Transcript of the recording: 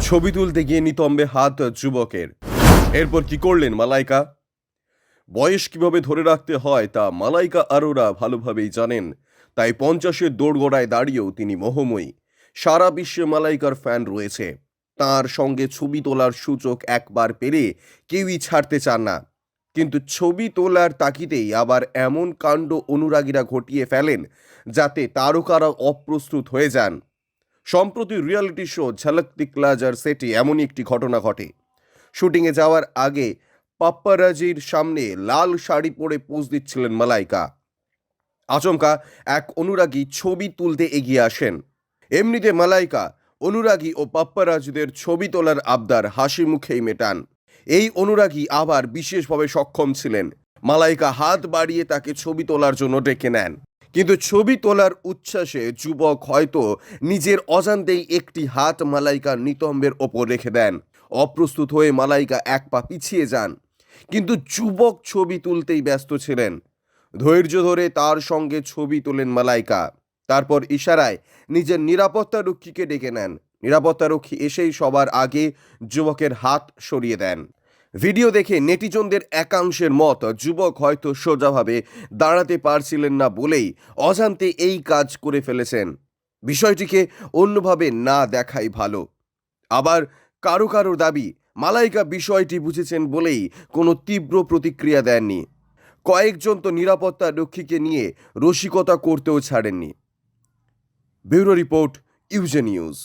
ছবি তুলতে গিয়ে নিতম্বে হাত যুবকের। এরপর কি করলেন মালাইকা? বয়স কিভাবে ধরে রাখতে হয় তা মালাইকা আরোরা ভালোভাবেই জানেন। তাই 50-এর দোরগোড়ায় দাঁড়িয়েও তিনি মোহময়ী। সারা বিশ্বে মালাইকার ফ্যান রয়েছে। তার সঙ্গে ছবি তোলার সুযোগ একবার পেলে কেউই ছাড়তে চান না। কিন্তু ছবি তোলার তাগিদেই আবার এমন কাণ্ড অনুরাগীরা ঘটিয়ে ফেলেন যাতে তারকারা অপ্রস্তুত হয়ে যান। সম্প্রতি রিয়ালিটি শো ঝলক দিখলা যার সেটে এমনই একটি ঘটনা ঘটে। শুটিংয়ে যাওয়ার আগে পাপ্পারাজির সামনে লাল শাড়ি পরে পোজ দিচ্ছিলেন মালাইকা। আচমকা এক অনুরাগী ছবি তুলতে এগিয়ে আসেন। এমনিতে মালাইকা অনুরাগী ও পাপ্পারাজিদের ছবি তোলার আবদার হাসি মুখেই মেটান। এই অনুরাগী আবার বিশেষভাবে সক্ষম ছিলেন। মালাইকা হাত বাড়িয়ে তাকে ছবি তোলার জন্য ডেকে নেন। কিন্তু ছবি তোলার উচ্ছ্বাসে যুবক হয়তো নিজের অজান্তেই একটি হাত মালাইকার নিতম্বের ওপর রেখে দেন। অপ্রস্তুত হয়ে মালাইকা এক পা পিছিয়ে যান। কিন্তু যুবক ছবি তুলতেই ব্যস্ত ছিলেন। ধৈর্য ধরে তার সঙ্গে ছবি তোলেন মালাইকা। তারপর ইশারায় নিজের নিরাপত্তারক্ষীকে ডেকে নেন। নিরাপত্তারক্ষী এসেই সবার আগে যুবকের হাত সরিয়ে দেন। ভিডিও দেখে নেটিজনদের একাংশের মত, যুবক হয়তো সোজাভাবে দাঁড়াতে পারছিলেন না বলেই অজান্তে এই কাজ করে ফেলেছেন। বিষয়টিকে অন্যভাবে না দেখাই ভালো। আবার কারো কারো দাবি, মালাইকা বিষয়টি বুঝেছেন বলেই কোনো তীব্র প্রতিক্রিয়া দেননি। কয়েকজন তো নিরাপত্তা রক্ষীকে নিয়ে রসিকতা করতেও ছাড়েননি। ব্যুরো রিপোর্ট, ইউজে নিউজ।